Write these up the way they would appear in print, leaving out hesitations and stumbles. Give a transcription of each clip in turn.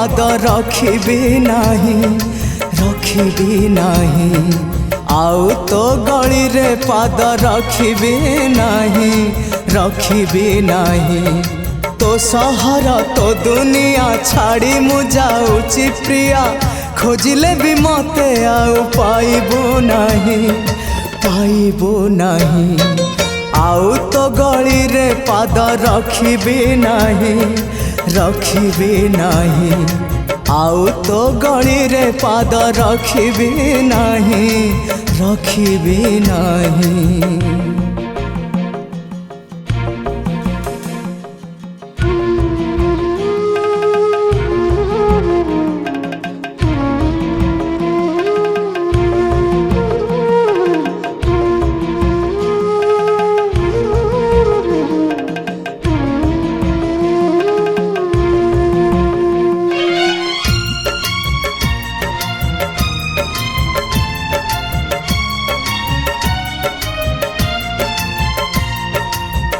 पाद रखिबी नाही आउ तो गली रे पाद रखिबी नाही तो सहर तो दुनिया छाड़ी मु जाऊची प्रिया खोजिले भी मते आउ पाइबो नाही आउ तो गली रे पाद रखिबी नाही आउ तो गली रे पाद रखिबी नाही।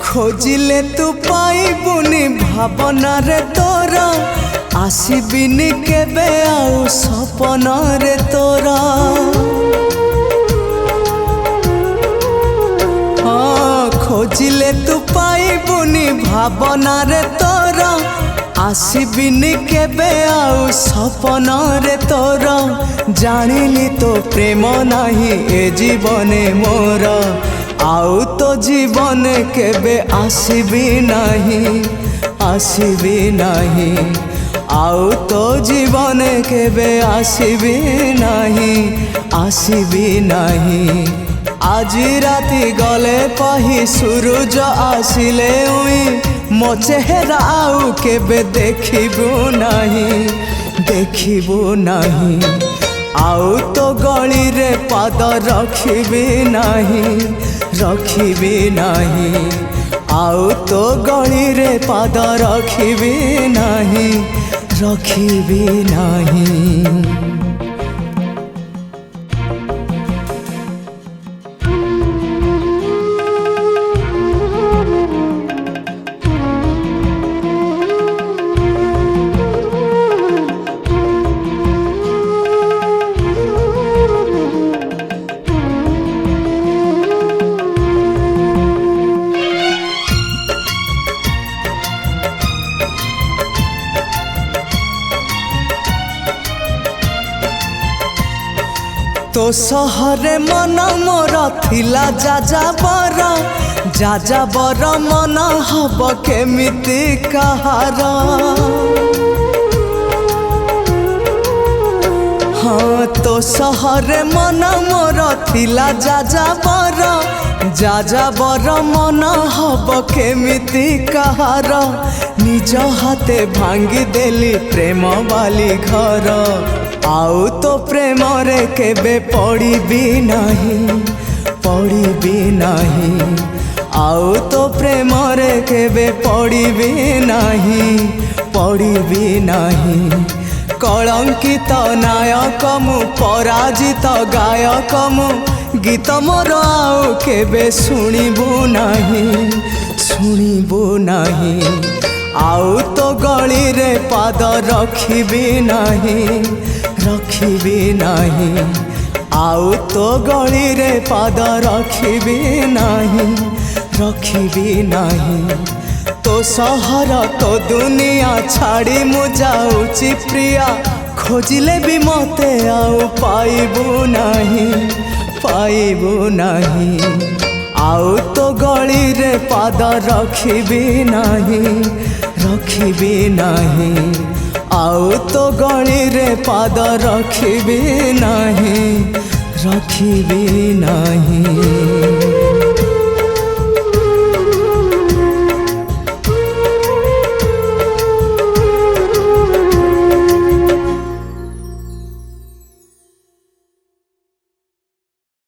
खोजिले तू पाइबुनी भावना रे तोरा आसिबिनी केबे आउ सपन रे तोरा खोजिले तू पाइबुनी भावना रे तोरा आसिबिनी केबे आउ सपन रे तोरा जानिली तो प्रेम नाही ए जीवने मोर आउ तो जीवन केबे आसिबी नाही आउ तो जीवन केबे आसिबी नाही आज राति गले पही सूरज आसिले उई मो चेहरा आउ केबे देखिबू नाही आउ तो गली रे पाद रखिबी नाही आउ तो गली रे पाद रखिबी नाही। तो सहरे मन मोर थिला जाजाबर मन हब केमिति कहार हाँ तो सहरे मन मोर थिला जाजाबर मन हब केमिति कहार निज हाथे भांगी देली प्रेम वाली घर आउ तो प्रेम रे केबे पड़िबी नाही आउ तो प्रेम रे केबे पड़िबी नाही कलंकित नायक मु पराजित गायक मु गीत मोर आउ केबे शुणिबू नाही आउ तो गली रे पाद रखिबी नाही आउ तो गली रे पाद रखिबी नाही तो सहर तो दुनिया छाड़ी मु जाऊची प्रिया खोजिले भी मते आउ पाइबू नाही आउ तो गली रे पाद रखिबी नाही आउ तो गली रे पाद रखिबी नाही।